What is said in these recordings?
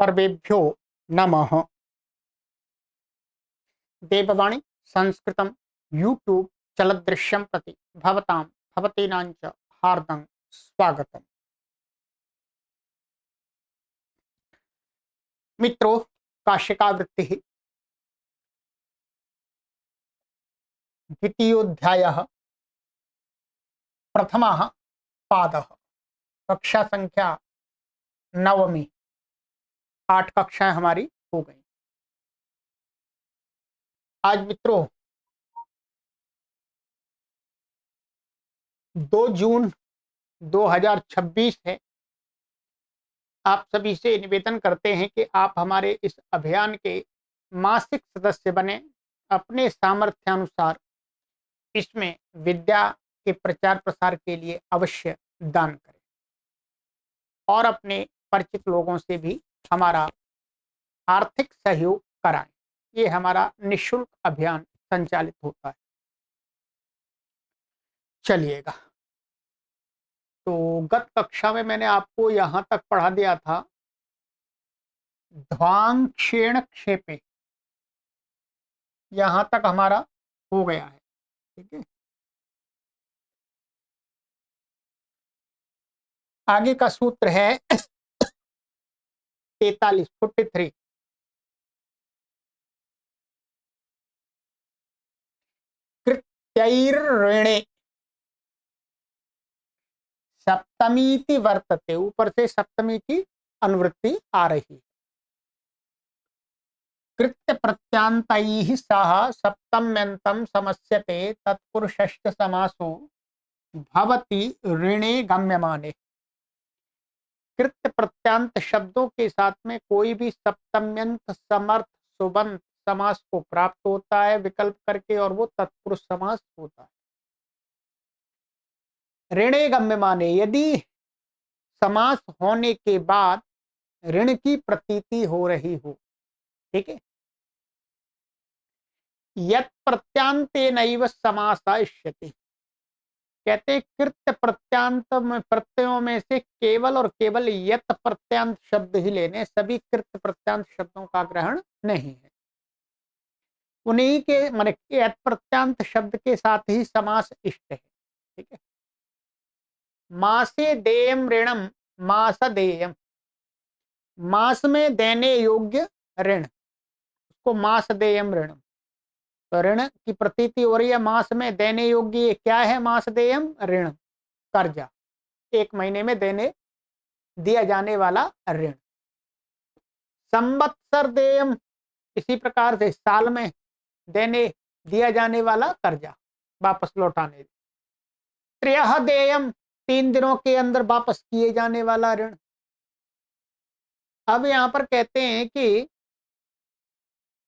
सर्वेभ्यो नमः। देववाणी संस्कृतं यूट्यूब चलदृश्यं प्रति भवतां भवतीनां च हार्दं स्वागतम्। मित्रों, काशिकावृत्तिः द्वितीयोऽध्यायः प्रथमः पादः। कक्षा संख्या नवमी। 8 कक्षाएं हमारी हो गई। आज मित्रों 2 जून 2026 है। आप सभी से निवेदन करते हैं कि आप हमारे इस अभियान के मासिक सदस्य बने। अपने सामर्थ्यानुसार इसमें विद्या के प्रचार प्रसार के लिए अवश्य दान करें और अपने परिचित लोगों से भी हमारा आर्थिक सहयोग कराएं। ये हमारा निःशुल्क अभियान संचालित होता है। चलिएगा, तो गत कक्षा में मैंने आपको यहां तक पढ़ा दिया था, ध्वांक्षेण क्षेपे। यहां तक हमारा हो गया है। ठीक है, आगे का सूत्र है 43 कृत्यैर्ऋणे सप्तमीति वर्तते। ऊपर से सप्तमी की अनुवृत्ति आ रही है। कृत्य प्रत्यांतैः सह सप्तम्यन्तं समस्यते तत्पुरुषश्च समासो भवति ऋणे गम्यमाने। कृत्य प्रत्यांत शब्दों के साथ में कोई भी सप्तम्यंत समर्थ सुबंत समास को प्राप्त होता है विकल्प करके, और वो तत्पुरुष समास होता है। ऋणे गम्यमाने, यदि समास होने के बाद ऋण की प्रतीति हो रही हो। ठीक है, यत् प्रत्यांतेनैव समासः इष्यते। कहते कृत्य प्रत्यांत में प्रत्ययों में से केवल और केवल यत् प्रत्यांत शब्द ही लेने, सभी कृत्य प्रत्यांत शब्दों का ग्रहण नहीं है। उन्हीं के माने यत् प्रत्यांत शब्द के साथ ही समास इष्ट है। ठीक है, मासे देयम ऋणम मास देयम, मास में देने योग्य ऋण, उसको मास देयम ऋणम। तो ऋण की प्रतीति हो रही है, मास में देने योग्य क्या है? मास देयम ऋण, कर्जा, 1 महीने में देने दिया जाने वाला ऋण। संवत्सर देयम, इसी प्रकार से साल में देने दिया जाने वाला कर्जा, वापस लौटाने। त्रयः देयम, 3 दिनों के अंदर वापस किए जाने वाला ऋण। अब यहाँ पर कहते हैं कि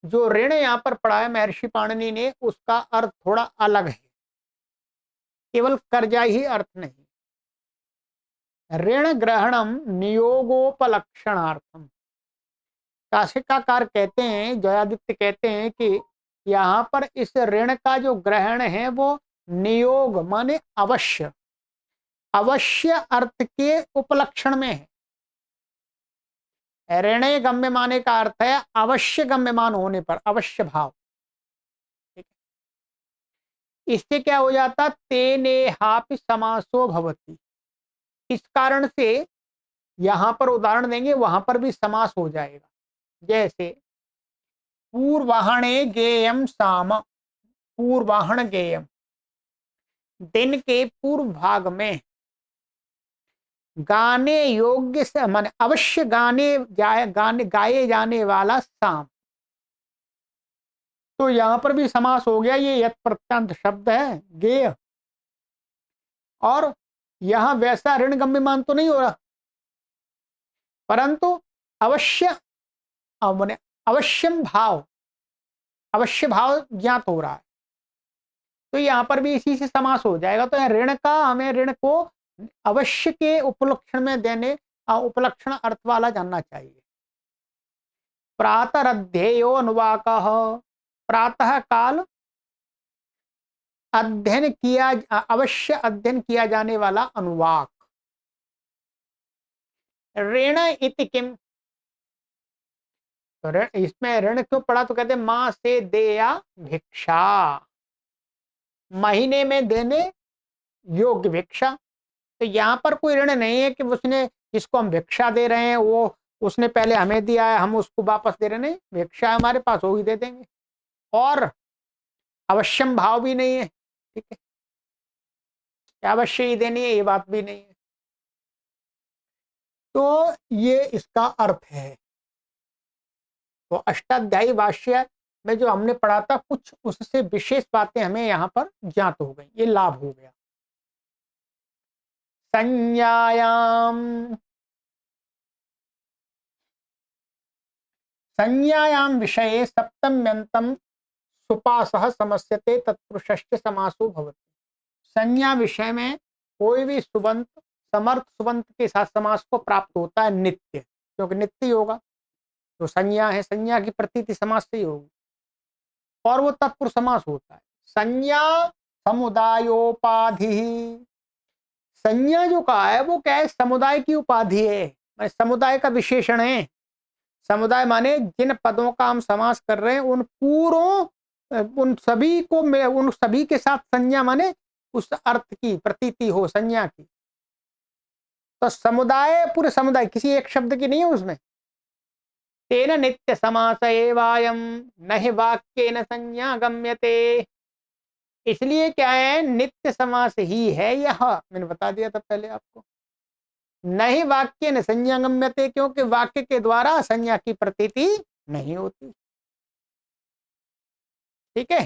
जो ऋण यहाँ पर पढ़ा है महर्षि पाणिनि ने, उसका अर्थ थोड़ा अलग है, केवल कर्जा ही अर्थ नहीं। ऋण ग्रहणम नियोगोपलक्षणार्थम। काशिकाकार कहते हैं, जयादित्य कहते हैं कि यहाँ पर इस ऋण का जो ग्रहण है वो नियोग माने अवश्य, अवश्य अर्थ के उपलक्षण में है। ऋणे गम्यमाने का अर्थ है अवश्य गम्यमान होने पर, अवश्य भाव। ठीक है, इससे क्या हो जाता? तेनेहापि समासो भवति। इस कारण से यहां पर उदाहरण देंगे, वहां पर भी समास हो जाएगा। जैसे पूर्वाहणे गेयम साम, पूर्वाहण गेयम, दिन के पूर्व भाग में गाने योग्य से माने अवश्य गाए जाने वाला साम। तो यहां पर भी समास हो गया। ये यत् प्रत्यंत शब्द है गेय, और यहां वैसा ऋण गम्यमान तो नहीं हो रहा, परंतु अवश्य माने अवश्यम भाव, अवश्य भाव ज्ञात हो रहा है। तो यहाँ पर भी इसी से समास हो जाएगा। तो ऋण का, हमें ऋण को अवश्य के उपलक्षण में देने, उपलक्षण अर्थ वाला जानना चाहिए। प्रातरध्येयो अनुवाकः, प्रातः काल अध्ययन किया, अवश्य अध्ययन किया जाने वाला अनुवाक। ऋण इति किम, तो ऋण, इसमें ऋण क्यों पड़ा, तो कहते माँ से दे या भिक्षा, महीने में देने योग्य भिक्षा। तो यहाँ पर कोई ऋण नहीं है कि उसने, जिसको हम भिक्षा दे रहे हैं वो उसने पहले हमें दिया है, हम उसको वापस दे रहे, नहीं, भिक्षा हमारे पास हो ही दे देंगे। और अवश्यम भाव भी नहीं है, ठीक है, अवश्य ही देनी है, ये बात भी नहीं है। तो ये इसका अर्थ है। तो अष्टाध्यायी भाष्य में जो हमने पढ़ा था, कुछ उससे विशेष बातें हमें यहाँ पर ज्ञात हो गई, ये लाभ हो गया। संज्ञायाम, संज्ञायाम विषये सप्तम्यंतम सुपासः समस्यते तत्पुरुषश्च समासो भवति। संज्ञा विषय में कोई भी सुबंत समर्थ सुबंत के साथ समास को प्राप्त होता है नित्य, क्योंकि नित्य ही होगा। तो संज्ञा है, संज्ञा की प्रतीति समास से ही होगी, और वो तत्पुरुष समास होता है। संज्ञा समुदायोपाधि, संज्ञा जो कहा है वो क्या है, समुदाय की उपाधि है, समुदाय का विशेषण है। समुदाय माने जिन पदों का हम समास कर रहे हैं उन पूरों, उन सभी को, उन सभी के साथ संज्ञा माने उस अर्थ की प्रतीति हो संज्ञा की। तो समुदाय पूरे समुदाय, किसी एक शब्द की नहीं है उसमें। तेन नित्य समास एवायम न हि वाक्येन संज्ञा गम्यते, इसलिए क्या है, नित्य समास ही है यह, मैंने बता दिया था पहले आपको। नहीं वाक्य न संज्ञा गम्यते, क्योंकि वाक्य के द्वारा संज्ञा की प्रतीति नहीं होती, ठीक है।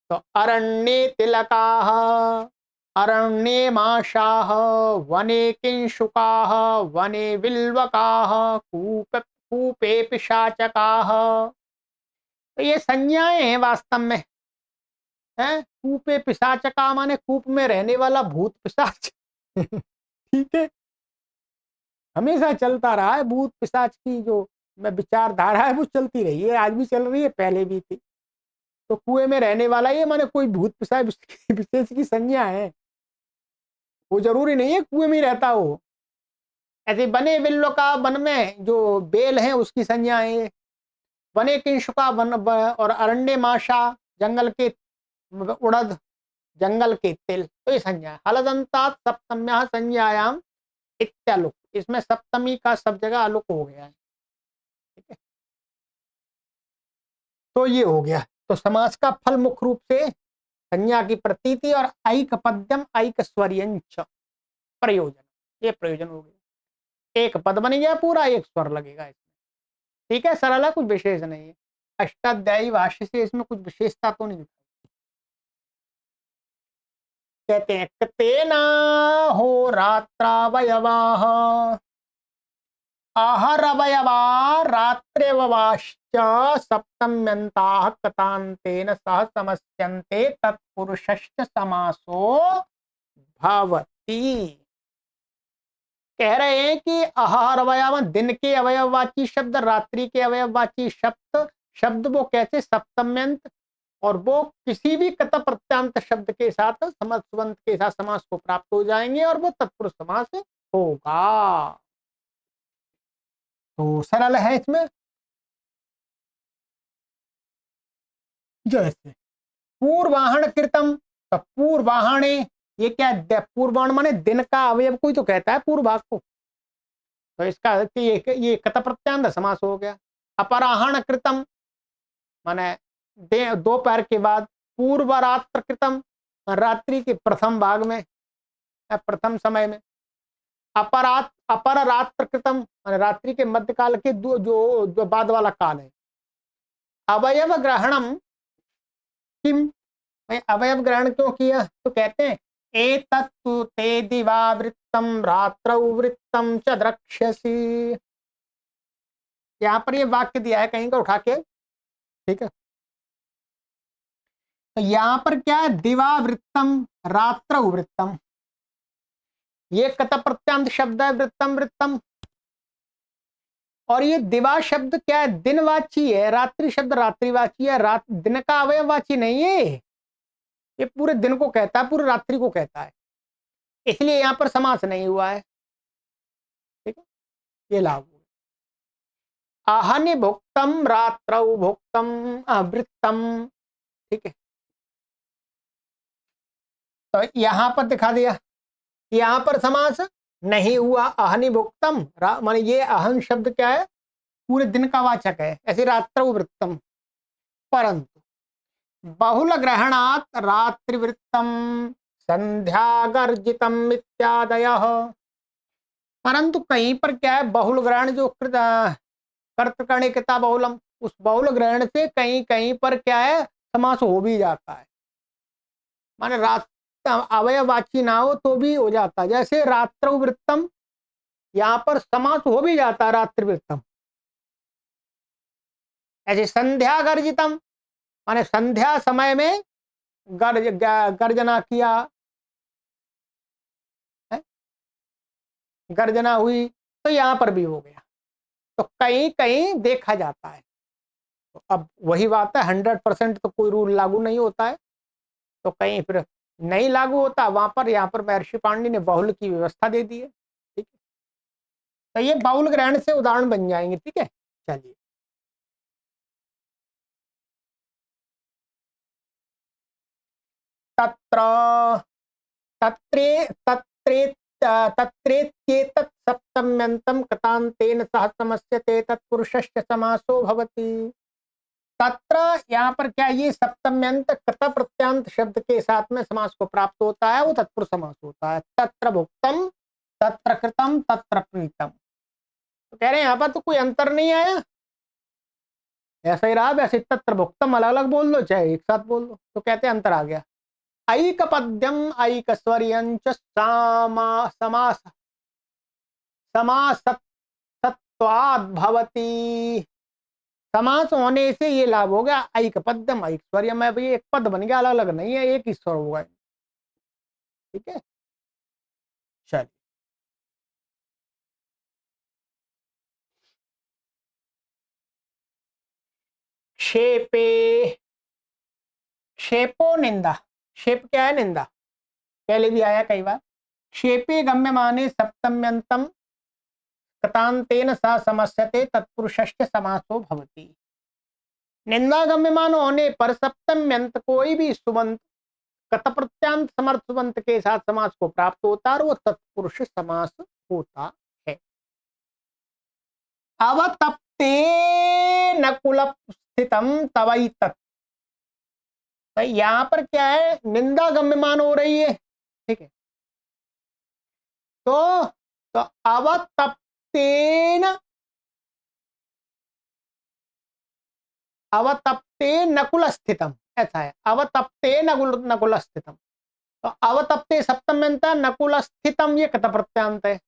तो अरण्ये तिलकाः, अरण्ये माशाः, वने किंशुकाः, वने बिल्वकाः, कूपे पिशाचकाः। तो ये संज्ञाएं हैं वास्तव में, है। कूपे पिशाचका माने कूप में रहने वाला भूत पिशाच ठीक है, हमेशा चलता रहा है भूत पिशाच की जो विचारधारा है वो चलती रही है, आज भी चल रही है, पहले भी थी। तो कुएं में रहने वाला ये माने कोई भूत पिशाच विशेष की संज्ञा है, वो जरूरी नहीं है कुएं में ही रहता हो। ऐसे बने बिल्लो का, वन में जो बेल है उसकी संज्ञा है। वने किंशुका वन, और अरण्य माशा जंगल के उड़द, जंगल के तिल, तो ये संज्ञा है। हलदंतात सप्तम्या संज्ञायाम इत्यालुक, इसमें सप्तमी का सब जगह आलुक हो गया है, ठीक है। तो ये हो गया। तो समास का फल मुख्य रूप से संज्ञा की प्रतीति और ऐक पद्यम ऐक स्वरियंच प्रयोजन, ये प्रयोजन हो गया। एक पद बन गया पूरा, एक स्वर लगेगा इसमें, ठीक है, सरल है, कुछ विशेष नहीं है। अष्टाध्यायी भाष्य से इसमें कुछ विशेषता तो नहीं। कहते हैं तेना हो रात्रावयवाः, आहरवयवा रात्रेववाश्च सप्तम्यन्ताः कतान्तेन सह समस्यन्ते तत्पुरुषश्च समासो भवति। कह रहे हैं कि आहार अवयव दिन के अवयववाची शब्द, रात्रि के अवयववाची शब्द, शब्द वो कैसे सप्तम्यंत, और वो किसी भी कत प्रत्यांत शब्द के साथ समस्वंत के साथ समास को प्राप्त हो जाएंगे, और वो तत्पुरुष समास होगा। तो सरल है इसमें। जैसे पूर्वाहन कृतम, तो पूर्वाहणे, ये क्या है, पूर्वाहन माने दिन का अवयव कोई तो कहता है पूर्वाग को, तो इसका ये कत प्रत्यांत समास हो गया। अपराहण कृतम माने दोपहर के बाद, पूर्व रात्र कृतम रात्रि के प्रथम भाग में, प्रथम समय में। अपर रात्र कृतम माने रात्रि के मध्य काल के जो बाद वाला काल है। अवयव ग्रहणम किम, अवयव ग्रहण क्यों किया, तो कहते हैं एतत्तु ते दिवावृत्तम रात्रौ वृत्तम च द्रक्ष्यसि। यहाँ पर ये वाक्य दिया है कहीं का उठा के, ठीक है। तो यहाँ पर क्या है, दिवावृत्तम रात्रौ वृत्तम, ये कत प्रत्यांत शब्द है, वृत्तम वृत्तम। और ये दिवा शब्द क्या है, दिनवाची है, रात्रि शब्द रात्रिवाची है, रात दिन का अवयववाची नहीं है, ये पूरे दिन को कहता है, पूरे रात्रि को कहता है, इसलिए यहाँ पर समास नहीं हुआ है, ठीक है, ये लाभ। आहनि भुक्तम रात्रौ भुक्तम वृत्तम। ठीक है, तो यहां पर दिखा दिया, यहां पर समास नहीं हुआ। आहनि भुक्तम माने ये अहन शब्द क्या है, पूरे दिन का वाचक है, ऐसे रात्रौ वृत्तम। परंतु बहुल ग्रहणात रात्रिवृत्तम संध्या गर्जितम इत्यादयः। परंतु कहीं पर क्या है, बहुल ग्रहण जो कर्तकर्णिकता बहुलम, उस बहुल ग्रहण से कहीं कहीं पर क्या है, समास हो भी जाता है। माने रात अवयवाची ना हो तो भी हो जाता है, जैसे रात्रौ वृत्तम, यहाँ पर समास हो भी जाता है रात्रि वृत्तम। ऐसे संध्या गर्जितम, माने संध्या समय में गर्जना किया है, गर्जना हुई, तो यहाँ पर भी हो गया। तो कहीं कहीं देखा जाता है। तो अब वही बात है, 100% तो कोई रूल लागू नहीं होता है, तो कहीं फिर नहीं लागू होता वहां पर, यहाँ पर महर्षि पाणिनि ने बहुल की व्यवस्था दे दी है। ठीक है, तो ये बाउल ग्रहण से उदाहरण बन जाएंगे। ठीक है, चलिए। तत्र तत्रे तत्रे तत्रेत्येतत् सप्तम्यन्तं कृतान्तेन सह समस्यते तत्पुरुषस्य समासो भवति। तत्र यहाँ पर क्या, ये सप्तम्यंत कृत प्रत्यांत शब्द के साथ में समास को प्राप्त होता है, वो तत्पुरुष समास होता है। तत्र भुक्तम, तत्र कृतम, तत्र प्रीतम। तो कह रहे हैं यहाँ पर तो कोई अंतर नहीं आया, ऐसा ही रहा वैसे। तत्र भुक्तम अलग अलग बोल लो चाहे एक साथ बोल लो, तो कहते हैं अंतर आ गया। ऐक पद्यम ऐक स्वर्यंच समास समासत्वाद भवति। समास होने से ये लाभ हो गया, ऐक पद्यम ऐक स्वर्य में भी एक पद बन गया, अलग अलग नहीं है, एक ही स्वर होगा। ठीक है, चलिए। शेपे, शेपो निंदा, शेप क्या है, निंदा, पहले भी आया कई बार। शेपे गम्य माने सप्तम्यंतम कृतांतेन सा समस्यते तत्पुरुषस्य समासो भवति। निंदा गम्यमान होने पर सप्तम्यंत कोई भी सुबंत कतप्रत्यांत समर्थ सुबंत के साथ समास को प्राप्त होता है और वो तत्पुरुष समास होता है। अवतप्ते नकुल स्थितम तवई तत्, तो यहां पर क्या है, निंदा गम्यमान हो रही है। ठीक है, तो तो अवतप्तेन, अवतप्ते नकुल स्थितम, ऐसा है, अवतप्ते नकुल नकुल स्थितम। तो अवतप्ते सप्तम नकुल स्थितम, ये कत प्रत्यांत है।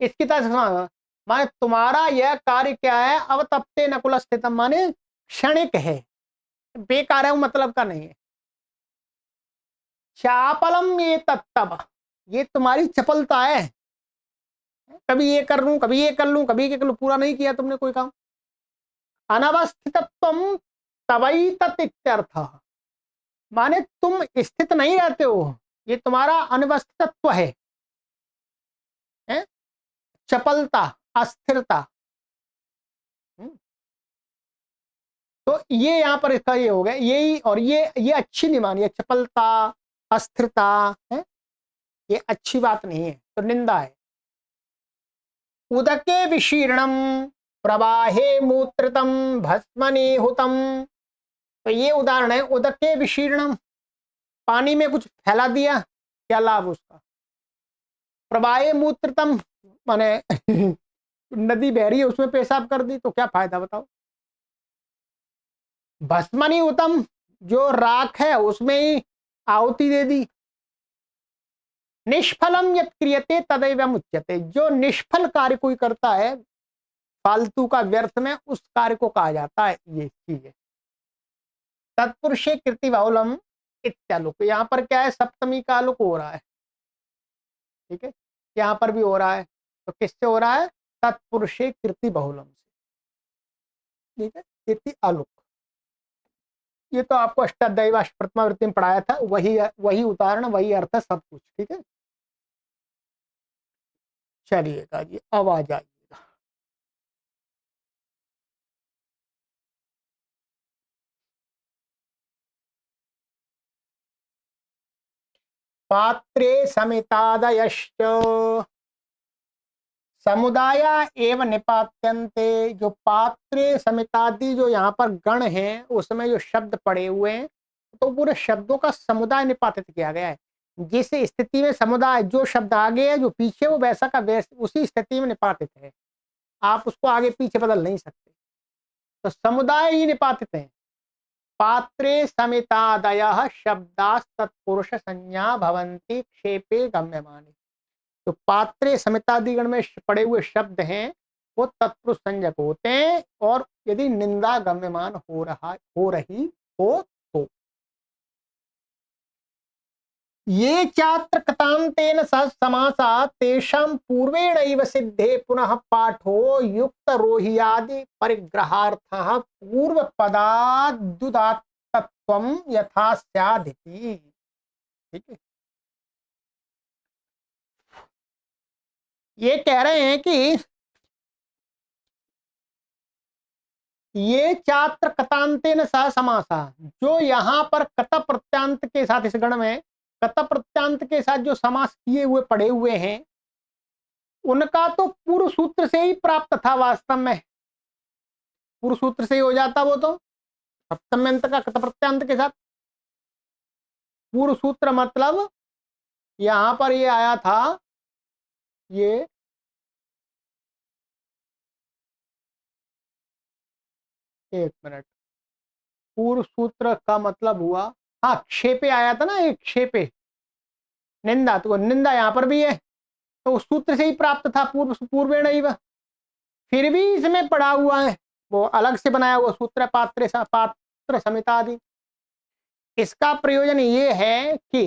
इसकी तरह माने तुम्हारा यह कार्य क्या है, अवतप्ते नकुल स्थितम माने क्षणिक है, बेकार है, मतलब का नहीं है। चापलम ये तत्तब, ये तुम्हारी चपलता है, कभी ये कर लूं कभी ये कर लूं कभी ये कर लूं, पूरा नहीं किया तुमने कोई काम। अनवस्थितत्वम तवई तत्, माने तुम स्थित नहीं रहते हो, ये तुम्हारा अनवस्थितत्व है? चपलता, अस्थिरता। हम्म, तो ये यहाँ पर इसका ये हो गया, यही, और ये अच्छी नहीं मानी है, चपलता अस्थिरता है, ये अच्छी बात नहीं है, तो निंदा है। उदके विशीर्णम प्रवाहे मूत्रितम भस्मनि हुतम, तो ये उदाहरण है। उदके विशीर्णम, पानी में कुछ फैला दिया, क्या लाभ उसका। प्रवाहे मूत्रितम माने नदी बह रही है उसमें पेशाब कर दी, तो क्या फायदा बताओ। भस्मनि हुतम, जो राख है उसमें ही आहुति दे दी। निष्फलम यत् क्रियते तदैव मुच्यते, जो निष्फल कार्य कोई करता है, फालतू का, व्यर्थ में, उस कार्य को कहा जाता है ये चीज है। तत्पुरुषे कृति बाहुलम इत्यालुक, यहाँ पर क्या है, सप्तमी का आलुक हो रहा है। ठीक है, यहाँ पर भी हो रहा है, तो किससे हो रहा है, तत्पुरुषे कृति बहुलम से। ठीक है, कृति आलुक, ये तो आपको अष्टाध्यायी प्रथमावृत्ति में पढ़ाया था, वही वही उदाहरण, वही अर्थ है सब कुछ। ठीक है, चलिएगा जी, अब आ जाइए। पात्रे समितादयश्च समुदाय एवं निपात्यन्ते। जो पात्रे समितादि जो यहाँ पर गण हैं उसमें जो शब्द पड़े हुए हैं तो पूरे शब्दों का समुदाय निपातित किया गया है। जिस स्थिति में समुदाय जो शब्द आगे है जो पीछे वो वैसा का वैसा उसी स्थिति में निपातित है, आप उसको आगे पीछे बदल नहीं सकते। तो समुदाय ही निपातित है। पात्रे समितादयः शब्दास् तत्पुरुष संज्ञा भवन्ति क्षेपे गम्यमाने। तो पात्रे समितादिगण में पड़े हुए शब्द हैं वो तत्पुरुष संज्ञक होते हैं और यदि निंदा गम्यमान हो रही हो तो। ये चात्र कतान्तेन सह समासा तेषां पूर्वेणैव सिद्धे पुनः पाठो युक्त रोहियादि परिग्रहार्थः पूर्व पदादुदात्तत्वं यथा स्यादिति। ठीक है, ये कह रहे हैं कि ये चात्र कतान्तेन सह समासा, जो यहाँ पर कत प्रत्यांत के साथ इस गण में कत प्रत्यांत के साथ जो समास किए हुए पड़े हुए हैं उनका तो पूर्व सूत्र से ही प्राप्त था। वास्तव में पूर्व सूत्र से ही हो जाता वो तो सप्तम अंत का कत प्रत्यांत के साथ। पूर्व सूत्र मतलब यहां पर ये आया था, ये एक मिनट, पूर्व सूत्र का मतलब हुआ, हाँ क्षेपे आया था ना, एक क्षेपे निंदा, तो निंदा यहां पर भी है तो उस सूत्र से ही प्राप्त था पूर्वेण ही। फिर भी इसमें पड़ा हुआ है वो अलग से बनाया हुआ सूत्र पात्र समितादि। इसका प्रयोजन ये है कि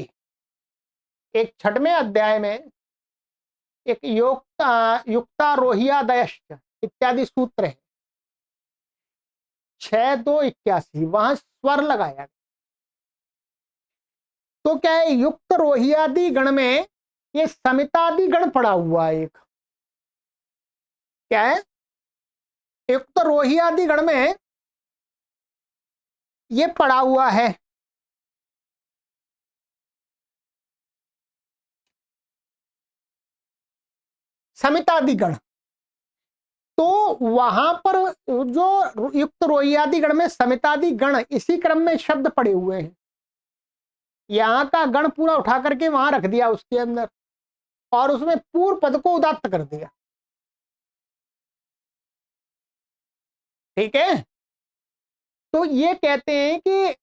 एक 6वें अध्याय में एक युक्तारोहियादयश्च इत्यादि सूत्र है 6-2-81, वहां स्वर लगाया गया। तो क्या है, युक्त रोहियादि गण में ये समितादि गण पड़ा हुआ है। एक क्या है, युक्त रोहियादि गण में ये पड़ा हुआ है समितादि गण। तो वहां पर जो युक्त रोहियादि गण में समितादि गण इसी क्रम में शब्द पड़े हुए हैं, यहाँ का गण पूरा उठा करके वहां रख दिया उसके अंदर और उसमें पूर्व पद को उदात्त कर दिया। ठीक है, तो ये कहते हैं कि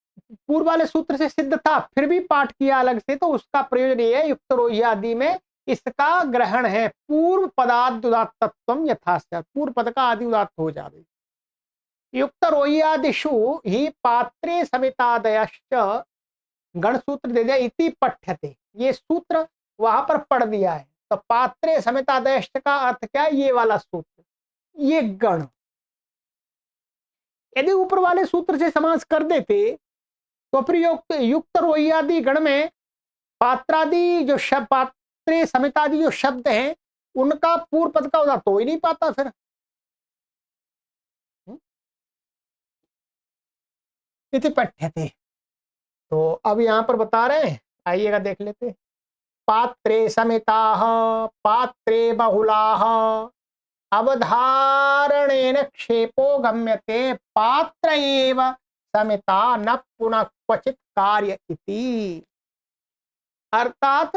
पूर्व वाले सूत्र से सिद्ध था फिर भी पाठ किया अलग से, तो उसका प्रयोजन ये है युक्त रोहियादि में इसका ग्रहण है पूर्व पदाद उदात्तत्वम यथास्यात्, पूर्व पद का आदि उदात्त हो जाए। युक्त रोहियादिषु ही पात्रे समितादयश्च गण सूत्र दे दिया इति पठ्यते, ये सूत्र वहां पर पढ़ दिया है। तो पात्रे समितादयश्च का अर्थ क्या है, ये वाला सूत्र, ये गण। यदि ऊपर वाले सूत्र से समास कर देते तो फिर युक्त रोहियादि गण में पात्रादि जो शब्द, पात्रे समितादि जो शब्द हैं उनका पूर्व पद का उदात्त हो ही नहीं पाता फिर। इति पठ्यते। तो अब यहां पर बता रहे हैं, आइएगा देख लेते। पात्रे समिताः पात्रे बहुलाः अवधारणेन क्षेपो गम्यते पात्र एव समिता न पुनः क्वचित कार्य इति। अर्थात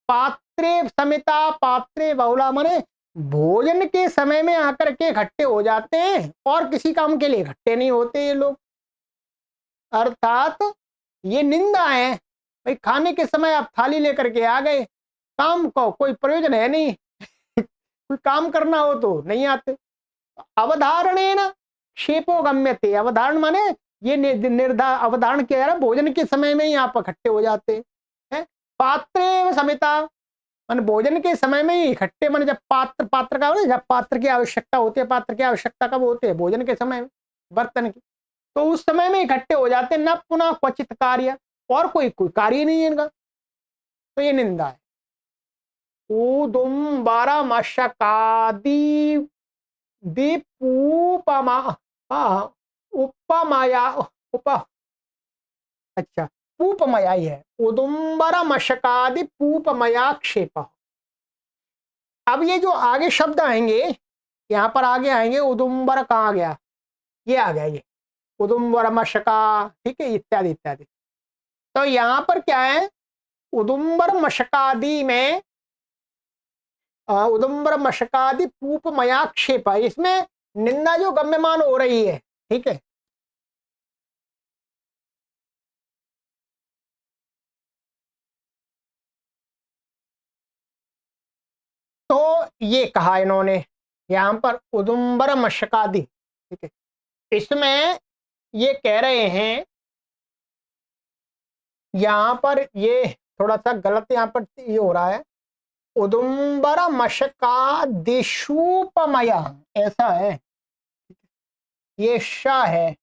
पात्रे समिता पात्रे बहुला माने भोजन के समय में आकर के इकट्ठे हो जाते हैं और किसी काम के लिए इकट्ठे नहीं होते ये लोग। अर्थात ये निंदा है, भाई खाने के समय आप थाली लेकर के आ गए, काम को कोई प्रयोजन है नहीं कोई काम करना हो तो नहीं आते। अवधारणेन क्षेपो गम्यते, अवधारण माने ये निर्धार अवधारण क्या है, भोजन के समय में ही आप इकट्ठे हो जाते हैं। पात्रे समिता मान भोजन के समय में ही इकट्ठे, मान जब पात्र का जब पात्र की आवश्यकता होती है, पात्र की आवश्यकता कब होती है, भोजन के समय में, बर्तन की, तो उस समय में इकट्ठे हो जाते, न पुनः क्वचित कार्य, और कोई कार्य नहीं है इनका, तो ये निंदा है। ऊदुम 12 मशकादि दीपूपमा उपमाया उप अच्छा, पूपमया ही है, उदुम्बर मशकादि पूपमया क्षेप। अब ये जो आगे शब्द आएंगे, यहाँ पर आगे आएंगे, उदुम्बर कहाँ गया, ये आ गया, ये उदुम्बर मशका, ठीक है, इत्यादि इत्यादि। तो यहाँ पर क्या है, उदुम्बर मशकादि में उदुम्बर मशकादि पूपमया क्षेप, इसमें निंदा जो गम्यमान हो रही है, ठीक है। तो ये कहा इन्होंने यहां पर उदुम्बर मशकादि, ठीक है। इसमें ये कह रहे हैं, यहां पर ये थोड़ा सा गलत यहां पर ये हो रहा है, उदुम्बर मशकादिशूपमया ऐसा है, ये श है,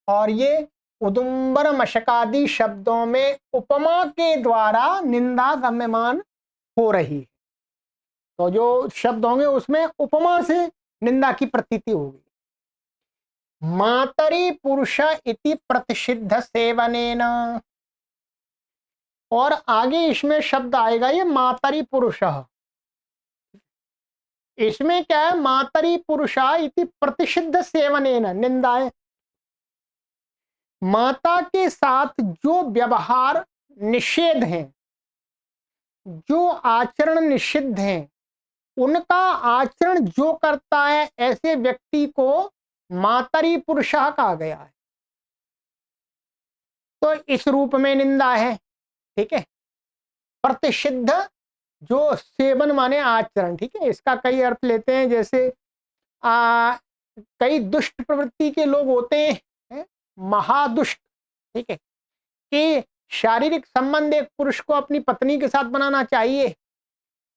और ये उदुम्बर मशकादि शब्दों में उपमा के द्वारा निंदा गम्यमान हो रही है। तो जो शब्द होंगे उसमें उपमा से निंदा की प्रतीति होगी। मातरी पुरुष इति प्रतिषिद्ध सेवनेन, और आगे इसमें शब्द आएगा ये मातरी पुरुष, इसमें क्या है, मातरी पुरुषा इति प्रतिषिद्ध सेवनेन निंदा है। माता के साथ जो व्यवहार निषेध है, जो आचरण निषिद्ध है, उनका आचरण जो करता है ऐसे व्यक्ति को मातरी पुरुषा कहा गया है। तो इस रूप में निंदा है, ठीक है। प्रतिषिद्ध जो सेवन माने आचरण, ठीक है, इसका कई अर्थ लेते हैं, जैसे कई दुष्ट प्रवृत्ति के लोग होते हैं, महादुष्ट, ठीक है, कि शारीरिक संबंध एक पुरुष को अपनी पत्नी के साथ बनाना चाहिए,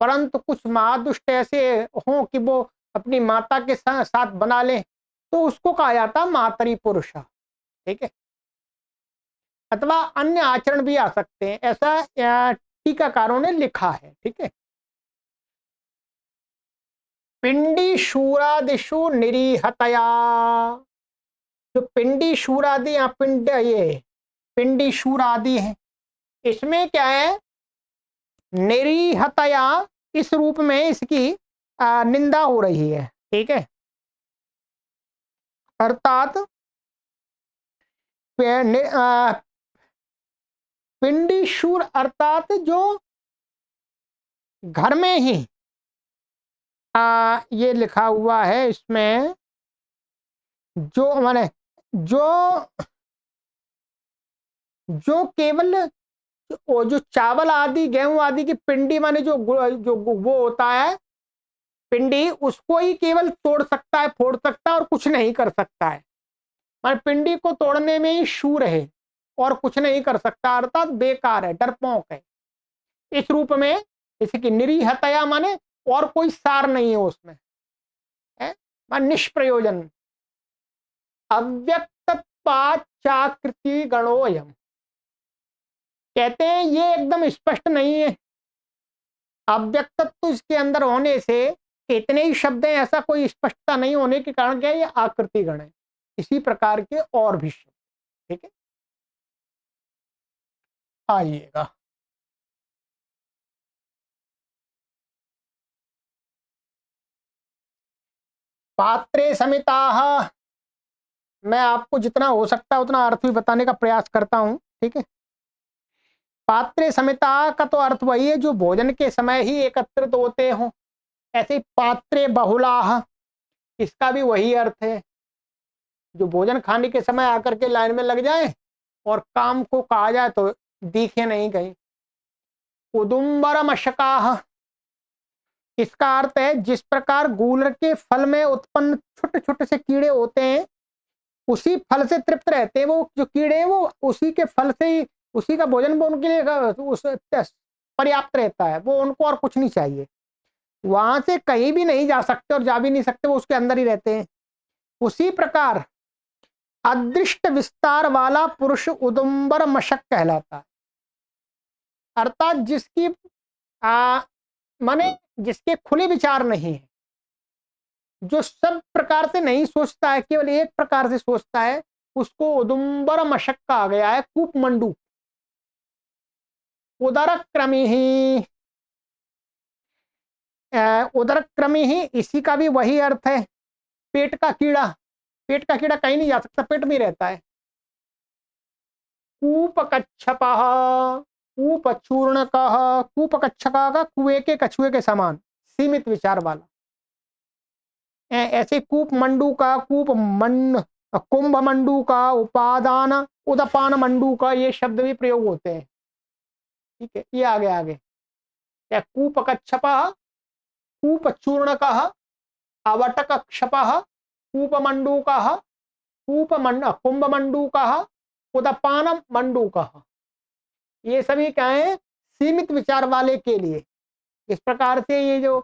परंतु कुछ महादुष्ट ऐसे हों कि वो अपनी माता के साथ बना ले, तो उसको कहा जाता मातरी पुरुष, ठीक है। अथवा अन्य आचरण भी आ सकते हैं, ऐसा टीकाकारों ने लिखा है, ठीक है। पिंडी शूरादिशु निरीहतया, जो पिंडी शूरादि या पिंड, ये पिंडी शूरादि है, इसमें क्या है, निरीहतया इस रूप में इसकी निंदा हो रही है, ठीक है। अर्थात पिंडी शूर अर्थात जो घर में ही ये लिखा हुआ है इसमें, जो माने जो जो केवल जो चावल आदि गेहूं आदि की पिंडी माने जो जो वो होता है पिंडी, उसको ही केवल तोड़ सकता है, फोड़ सकता है, और कुछ नहीं कर सकता है। माने पिंडी को तोड़ने में ही शूर है और कुछ नहीं कर सकता, अर्थात बेकार है, डरपोक है। इस रूप में इसकी निरीहतया माने और कोई सार नहीं है उसमें, है निष्प्रयोजन। अव्यक्तपाचाकृति गणोयम, कहते हैं ये एकदम स्पष्ट नहीं है, अव्यक्तत्व इसके अंदर होने से कितने ही शब्द हैं, ऐसा कोई स्पष्टता नहीं होने के कारण क्या ये आकृति गण है। इसी प्रकार के और भी शब्द, ठीक है, आइएगा। पात्रे समिताः, मैं आपको जितना हो सकता है उतना अर्थ भी बताने का प्रयास करता हूं, ठीक है। पात्रे समिता का तो अर्थ वही है जो भोजन के समय ही एकत्रित होते हों, ऐसे ही पात्रे बहुलाः, इसका भी वही अर्थ है, जो भोजन खाने के समय आकर के लाइन में लग जाए और काम को कहा जाए तो दिखे नहीं कहीं। उदुम्बर मशकाः, इसका अर्थ है जिस प्रकार गूलर के फल में उत्पन्न छोटे छोटे से कीड़े होते हैं, उसी फल से तृप्त रहते हैं, वो जो कीड़े हैं वो उसी के फल से ही, उसी का भोजन वो उनके लिए उस पर्याप्त रहता है, वो उनको और कुछ नहीं चाहिए, वहां से कहीं भी नहीं जा सकते और जा भी नहीं सकते, वो उसके अंदर ही रहते हैं। उसी प्रकार अदृष्ट विस्तार वाला पुरुष उदुम्बर मशक कहलाता है, अर्थात जिसकी माने जिसके खुले विचार नहीं है, जो सब प्रकार से नहीं सोचता है, केवल एक प्रकार से सोचता है, उसको उदुम्बर मशक कहा गया है, कूपमंडू, उदरक्रमी ही, उदरक्रमी ही, इसी का भी वही अर्थ है, पेट का कीड़ा। पेट का कीड़ा कहीं नहीं जा सकता, पेट में ही रहता है। कूपकच्छपः, कूपचूर्णकः, कूपकच्छका का कुएं के कछुए के समान, सीमित विचार वाला। ऐसे कूप मंडू का, कुंभ मंडू का, उपादान उदपान मंडू का, ये शब्द भी प्रयोग होते हैं। ठीक है, ये आगे आगे कूपकच्छपः, कूपचूर्णकः, अवटकक्षपः, कूपमंडूकः, कुंभमंडूकः, उदपान मंडूकः, ये सभी क्या है, सीमित विचार वाले के लिए। इस प्रकार से ये जो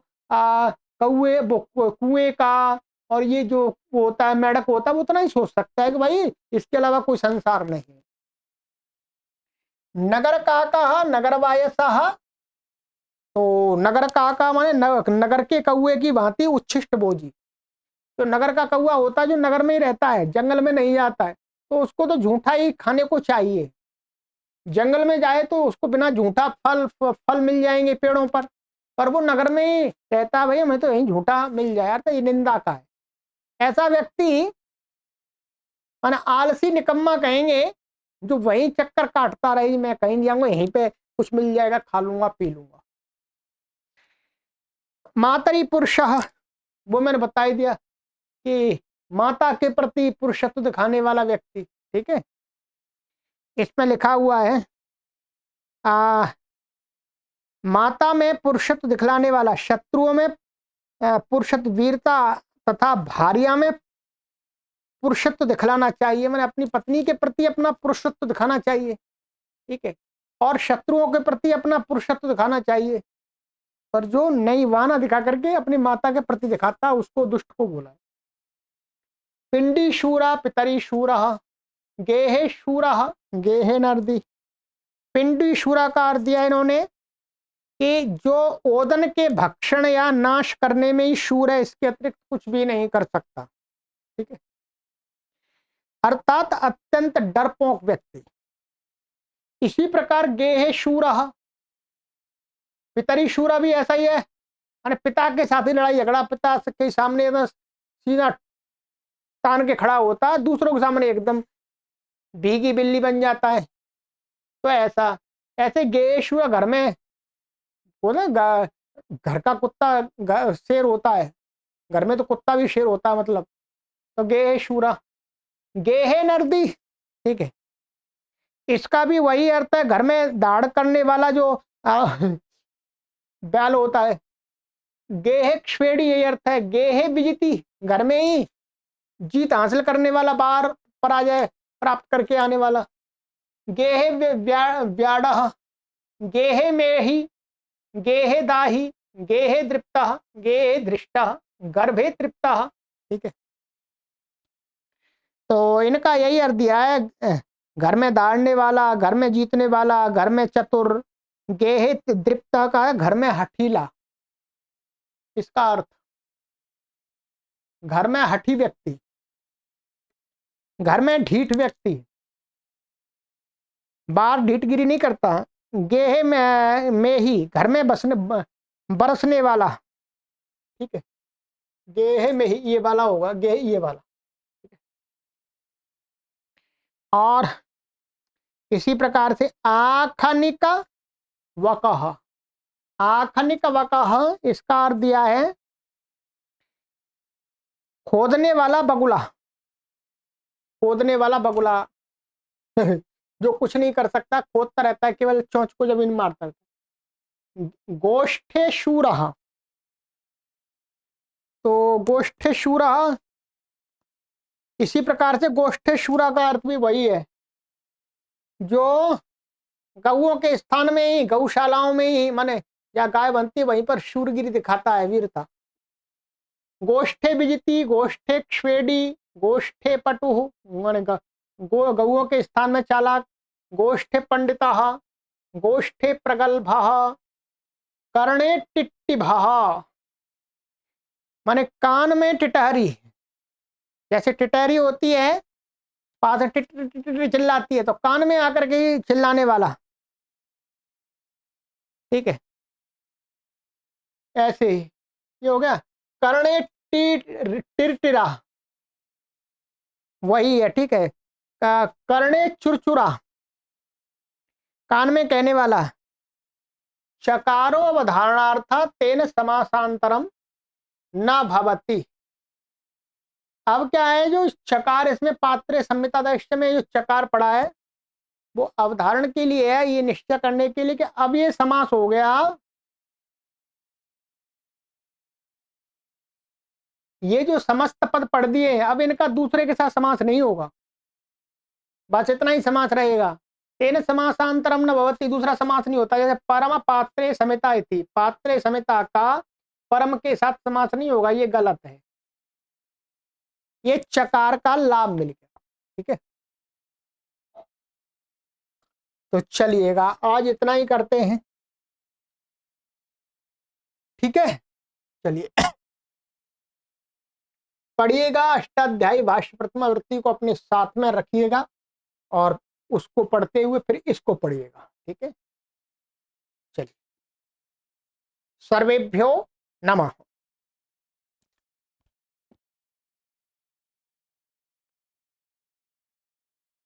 कुएं का और ये जो होता है मेढक होता है, वो उतना ही सोच सकता है कि भाई इसके अलावा कोई संसार नहीं है। नगर काका नगर वायसः, तो नगर काका माने नगर के कौए की भांति उच्छिष्ट भोजी। तो नगर का कौआ होता है जो नगर में ही रहता है, जंगल में नहीं जाता है, तो उसको तो झूठा ही खाने को चाहिए। जंगल में जाए तो उसको बिना झूठा फल मिल जाएंगे पेड़ों पर वो नगर में ही रहता है, भाई हमें तो यही झूठा मिल जाए यार, तो ये निंदा का है। ऐसा व्यक्ति माने आलसी निकम्मा कहेंगे, जो वही चक्कर काटता रही, मैं कहीं नहीं जाऊंगा, यहीं पे कुछ मिल जाएगा, खा लूंगा पी लूंगा। मातरी पुरुष, वो मैंने बता ही दिया कि माता के प्रति पुरुषत्व दिखाने वाला व्यक्ति। ठीक है, इसमें लिखा हुआ है माता में पुरुषत्व दिखलाने वाला, शत्रुओं में पुरुषत्व, वीरता तथा भार्या में पुरुषत्व दिखलाना चाहिए। मैंने अपनी पत्नी के प्रति अपना पुरुषत्व दिखाना चाहिए। ठीक है, और शत्रुओं के प्रति अपना पुरुषत्व दिखाना चाहिए। पर जो नई वाना दिखा करके अपनी माता के प्रति दिखाता, उसको दुष्ट को बोला। पिंडी शूरा पितरी शूरा, गेहे शूरा गेहे नर्दी। पिंडी शूरा का अर्थ दिया इन्होंने कि जो ओदन के भक्षण या नाश करने में ही शूर है, इसके अतिरिक्त कुछ भी नहीं कर सकता। ठीक है, अर्थात अत्यंत डरपोक व्यक्ति। इसी प्रकार गेहे शूरा, पितरी शूरा भी ऐसा ही है, माने पिता के साथ ही लड़ाई झगड़ा, पिता के सामने सीधा तान के खड़ा होता है, दूसरों के सामने एकदम भीगी बिल्ली बन जाता है। तो ऐसे गेहे शूरा घर में बोले, घर का कुत्ता शेर होता है, घर में तो कुत्ता भी शेर होता है मतलब। तो गेहे शूरा, गेहे नर्दी। ठीक है, इसका भी वही अर्थ है, घर में दाड़ करने वाला जो बैल होता है। गेहे क्ष्वेडी, यही अर्थ है। गेहे विजिति, घर में ही जीत हासिल करने वाला, बार पराजय प्राप्त करके आने वाला। गेहे व्याड़, गेहे मेही, गेहे दाही, गेहे दृप्ता, गेहे धृष्टा, गर्भे तृप्ता। ठीक है, तो इनका यही अर्थ दिया है, घर में दाड़ने वाला, घर में जीतने वाला, घर में चतुर। गेहे दृप्ता का है घर में हठीला, इसका अर्थ घर में हठी व्यक्ति, घर में ढीठ व्यक्ति, बाहर ढीठगिरी नहीं करता। गेहे में ही, घर में बरसने वाला। ठीक है, गेहे में ही ये वाला होगा, गेहे ये वाला। और इसी प्रकार से आखनिक वकह, आखनिक वकह, इसका अर्थ दिया है खोदने वाला बगुला। खोदने वाला बगुला जो कुछ नहीं कर सकता, खोदता रहता है, केवल चोंच को जमीन मारता है। गोष्ठे शूरः, तो गोष्ठे शूरः, इसी प्रकार से गोष्ठे शूरा का अर्थ भी वही है, जो गौओं के स्थान में ही, गौशालाओं में ही, माने या गाय बनती वहीं पर शूरगिरी दिखाता है, वीरता। गोष्ठे विजिति, गोष्ठे क्ष्वेडी, गोष्ठे पटु, माने गौओं के स्थान में चालाक। गोष्ठे पंडितः, गोष्ठे प्रगल्भः, कर्णे टिट्टिभः, माने कान में टिटहरी। जैसे टिटहरी होती है, पास टिट चिल्लाती है, तो कान में आकर के चिल्लाने वाला। ठीक है, ऐसे ही ये हो गया। कर्णे टिरटिरा, वही है, ठीक है। कर्णे चुरचुरा, कान में कहने वाला। चकारो अवधारणार्थ तेन समासांतरम न भवति। अब क्या है, जो चकार इसमें पात्रे संहिता दृष्टि में जो चकार पड़ा है वो अवधारण के लिए है, ये निश्चय करने के लिए कि अब ये समास हो गया, ये जो समस्त पद पढ़ दिए हैं अब इनका दूसरे के साथ समास नहीं होगा, बस इतना ही समास रहेगा। तेन समासांतरम न भवति, दूसरा समास नहीं होता। जैसे परम पात्रे समिता थी, पात्रे समिता का परम के साथ समास नहीं होगा, ये गलत है, ये चकार का लाभ मिल गया। ठीक है, तो चलिएगा आज इतना ही करते हैं। ठीक है, चलिए पढ़िएगा अष्टाध्यायी भाष्य प्रथमा वृत्ति को अपने साथ में रखिएगा और उसको पढ़ते हुए फिर इसको पढ़िएगा। ठीक है, चलिए, सर्वेभ्यो नमः।